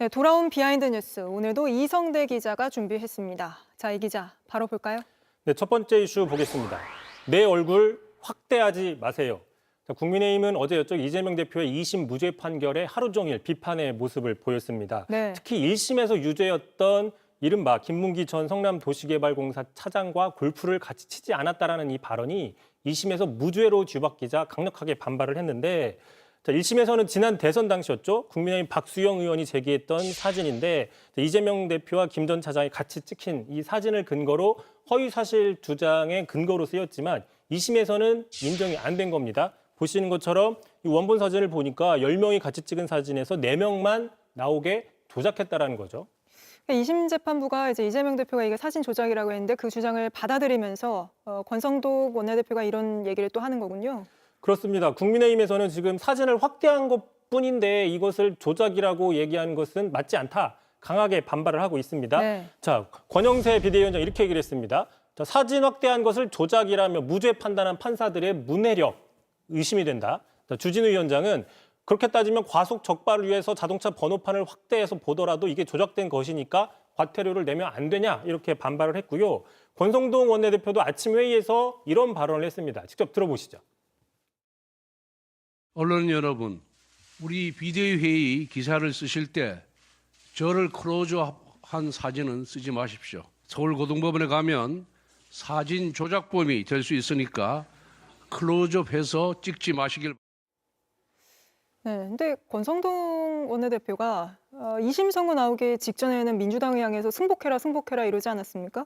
네, 돌아온 비하인드 뉴스. 오늘도 이성대 기자가 준비했습니다. 자, 이 기자, 바로 볼까요? 네, 첫 번째 이슈 보겠습니다. 내 얼굴 확대하지 마세요. 자, 국민의힘은 어제였죠. 이재명 대표의 2심 무죄 판결에 하루 종일 비판의 모습을 보였습니다. 네. 특히 1심에서 유죄였던 이른바 김문기 전 성남도시개발공사 차장과 골프를 같이 치지 않았다라는 이 발언이 2심에서 무죄로 뒤바뀌자 강력하게 반발을 했는데, 자, 1심에서는 지난 대선 당시였죠. 국민의힘 박수영 의원이 제기했던 사진인데 이재명 대표와 김 전 차장이 같이 찍힌 이 사진을 근거로 허위사실 주장의 근거로 쓰였지만 2심에서는 인정이 안 된 겁니다. 보시는 것처럼 이 원본 사진을 보니까 10명이 같이 찍은 사진에서 4명만 나오게 조작했다라는 거죠. 2심 재판부가 이제 이재명 대표가 이게 사진 조작이라고 했는데 그 주장을 받아들이면서 권성동 원내대표가 이런 얘기를 또 하는 거군요. 그렇습니다. 국민의힘에서는 지금 사진을 확대한 것뿐인데 이것을 조작이라고 얘기하는 것은 맞지 않다. 강하게 반발을 하고 있습니다. 네. 자, 권영세 비대위원장 이렇게 얘기를 했습니다. 자, 사진 확대한 것을 조작이라며 무죄 판단한 판사들의 문해력 의심이 된다. 자, 주진우 위원장은 그렇게 따지면 과속 적발을 위해서 자동차 번호판을 확대해서 보더라도 이게 조작된 것이니까 과태료를 내면 안 되냐 이렇게 반발을 했고요. 권성동 원내대표도 아침 회의에서 이런 발언을 했습니다. 직접 들어보시죠. 언론 여러분, 우리 비대위 회의 기사를 쓰실 때 저를 클로즈업한 사진은 쓰지 마십시오. 서울고등법원에 가면 사진 조작범이 될 수 있으니까 클로즈업해서 찍지 마시길. 네, 근데 권성동 원내대표가 2심 선고 나오기 직전에는 민주당을 향해서 승복해라 이러지 않았습니까?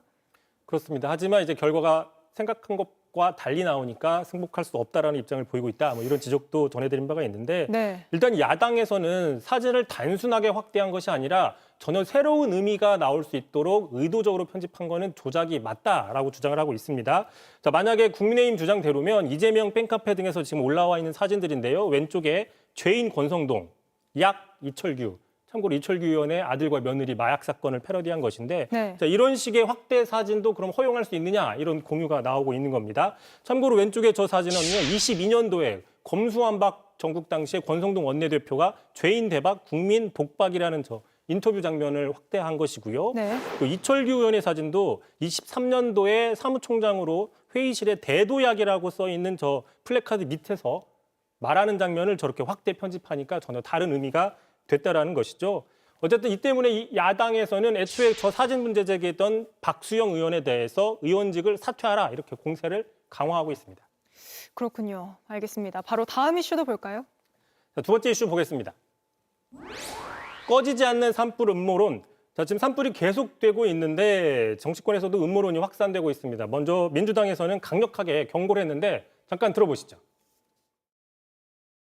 그렇습니다. 하지만 이제 결과가 생각한 것과 달리 나오니까 승복할 수 없다라는 입장을 보이고 있다. 뭐 이런 지적도 전해드린 바가 있는데 네. 일단 야당에서는 사진을 단순하게 확대한 것이 아니라 전혀 새로운 의미가 나올 수 있도록 의도적으로 편집한 거는 조작이 맞다라고 주장을 하고 있습니다. 자, 만약에 국민의힘 주장대로면 이재명 팬카페 등에서 지금 올라와 있는 사진들인데요. 왼쪽에 죄인 권성동, 약 이철규. 참고로 이철규 의원의 아들과 며느리 마약 사건을 패러디한 것인데 네. 자, 이런 식의 확대 사진도 그럼 허용할 수 있느냐 이런 공유가 나오고 있는 겁니다. 참고로 왼쪽에 저 사진은요. 22년도에 검수완박 전국 당시에 권성동 원내대표가 죄인 대박 국민 복박이라는 저 인터뷰 장면을 확대한 것이고요. 네. 또 이철규 의원의 사진도 23년도에 사무총장으로 회의실에 대도약이라고 써 있는 저 플래카드 밑에서 말하는 장면을 저렇게 확대 편집하니까 전혀 다른 의미가 됐다라는 것이죠. 어쨌든 이 때문에 이 야당에서는 애초에 저 사진 문제 제기했던 박수영 의원에 대해서 의원직을 사퇴하라 이렇게 공세를 강화하고 있습니다. 그렇군요. 알겠습니다. 바로 다음 이슈도 볼까요? 자, 두 번째 이슈 보겠습니다. 꺼지지 않는 산불 음모론. 자, 지금 산불이 계속되고 있는데 정치권에서도 음모론이 확산되고 있습니다. 먼저 민주당에서는 강력하게 경고를 했는데 잠깐 들어보시죠.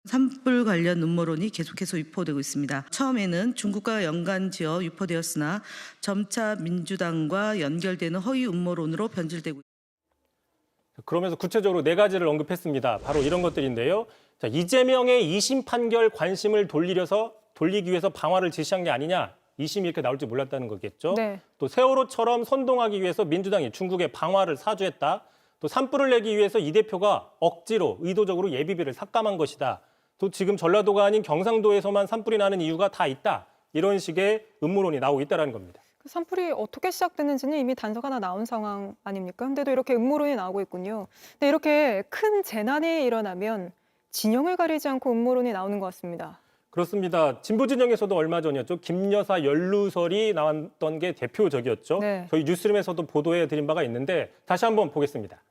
산불 관련 음모론이 계속해서 유포되고 있습니다. 처음에는 중국과 연관지어 유포되었으나 점차 민주당과 연결되는 허위 음모론으로 변질되고 있습니다. 그러면서 구체적으로 4가지를 언급했습니다. 바로 이런 것들인데요. 자, 이재명의 2심 판결 관심을 돌리기 위해서 방화를 지시한 게 아니냐. 2심이 이렇게 나올 줄 몰랐다는 거겠죠. 네. 또 세월호처럼 선동하기 위해서 민주당이 중국에 방화를 사주했다. 또 산불을 내기 위해서 이 대표가 억지로 의도적으로 예비비를 삭감한 것이다. 또 지금 전라도가 아닌 경상도에서만 산불이 나는 이유가 다 있다. 이런 식의 음모론이 나오고 있다는 겁니다. 그 산불이 어떻게 시작됐는지는 이미 단서가 하나 나온 상황 아닙니까? 근데도 이렇게 음모론이 나오고 있군요. 근데 이렇게 큰 재난이 일어나면 진영을 가리지 않고 음모론이 나오는 것 같습니다. 그렇습니다. 진보 진영에서도 얼마 전이었죠. 김 여사 연루설이 나왔던 게 대표적이었죠. 네. 저희 뉴스룸에서도 보도해드린 바가 있는데 다시 한번 보겠습니다.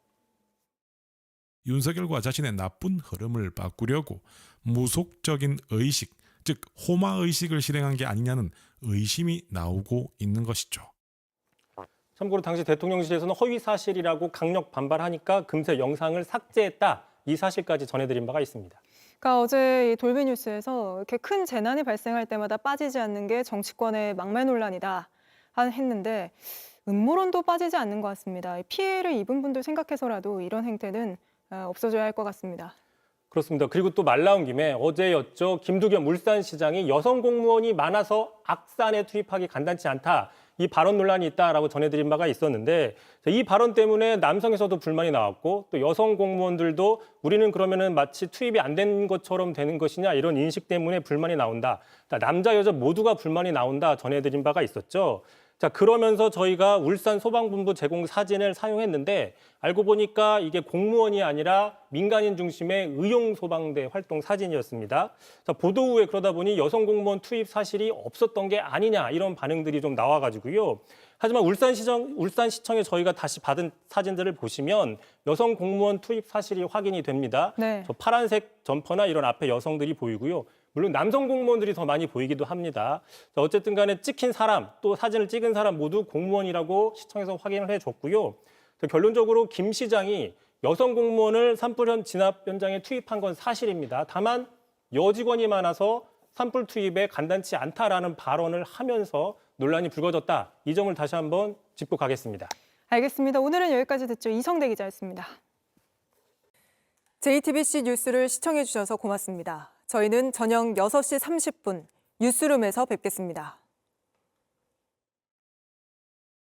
윤석열과 자신의 나쁜 흐름을 바꾸려고 무속적인 의식, 즉 호마의식을 실행한 게 아니냐는 의심이 나오고 있는 것이죠. 참고로 당시 대통령실에서는 허위사실이라고 강력 반발하니까 금세 영상을 삭제했다. 이 사실까지 전해드린 바가 있습니다. 그러니까 어제 이 돌비 뉴스에서 이렇게 큰 재난이 발생할 때마다 빠지지 않는 게 정치권의 막말 논란이다 했는데 음모론도 빠지지 않는 것 같습니다. 피해를 입은 분들 생각해서라도 이런 행태는 없어져야 할 것 같습니다. 그렇습니다. 그리고 또 말 나온 김에 어제였죠. 김두겸 울산시장이 여성 공무원이 많아서 악산에 투입하기 간단치 않다. 이 발언 논란이 있다라고 전해드린 바가 있었는데 이 발언 때문에 남성에서도 불만이 나왔고 또 여성 공무원들도 우리는 그러면은 마치 투입이 안 된 것처럼 되는 것이냐 이런 인식 때문에 불만이 나온다. 남자 여자 모두가 불만이 나온다 전해드린 바가 있었죠. 자, 그러면서 저희가 울산 소방본부 제공 사진을 사용했는데 알고 보니까 이게 공무원이 아니라 민간인 중심의 의용소방대 활동 사진이었습니다. 자, 보도 후에 그러다 보니 여성 공무원 투입 사실이 없었던 게 아니냐 이런 반응들이 좀 나와가지고요. 하지만 울산시청에 저희가 다시 받은 사진들을 보시면 여성 공무원 투입 사실이 확인이 됩니다. 네. 저 파란색 점퍼나 이런 앞에 여성들이 보이고요. 물론 남성 공무원들이 더 많이 보이기도 합니다. 자, 어쨌든 간에 찍힌 사람, 또 사진을 찍은 사람 모두 공무원이라고 시청에서 확인을 해줬고요. 결론적으로 김 시장이 여성 공무원을 산불 진압 현장에 투입한 건 사실입니다. 다만 여직원이 많아서 산불 투입에 간단치 않다라는 발언을 하면서 논란이 불거졌다. 이 점을 다시 한번 짚고 가겠습니다. 알겠습니다. 오늘은 여기까지 듣죠. 이성대 기자였습니다. JTBC 뉴스를 시청해 주셔서 고맙습니다. 저희는 저녁 6시 30분 뉴스룸에서 뵙겠습니다.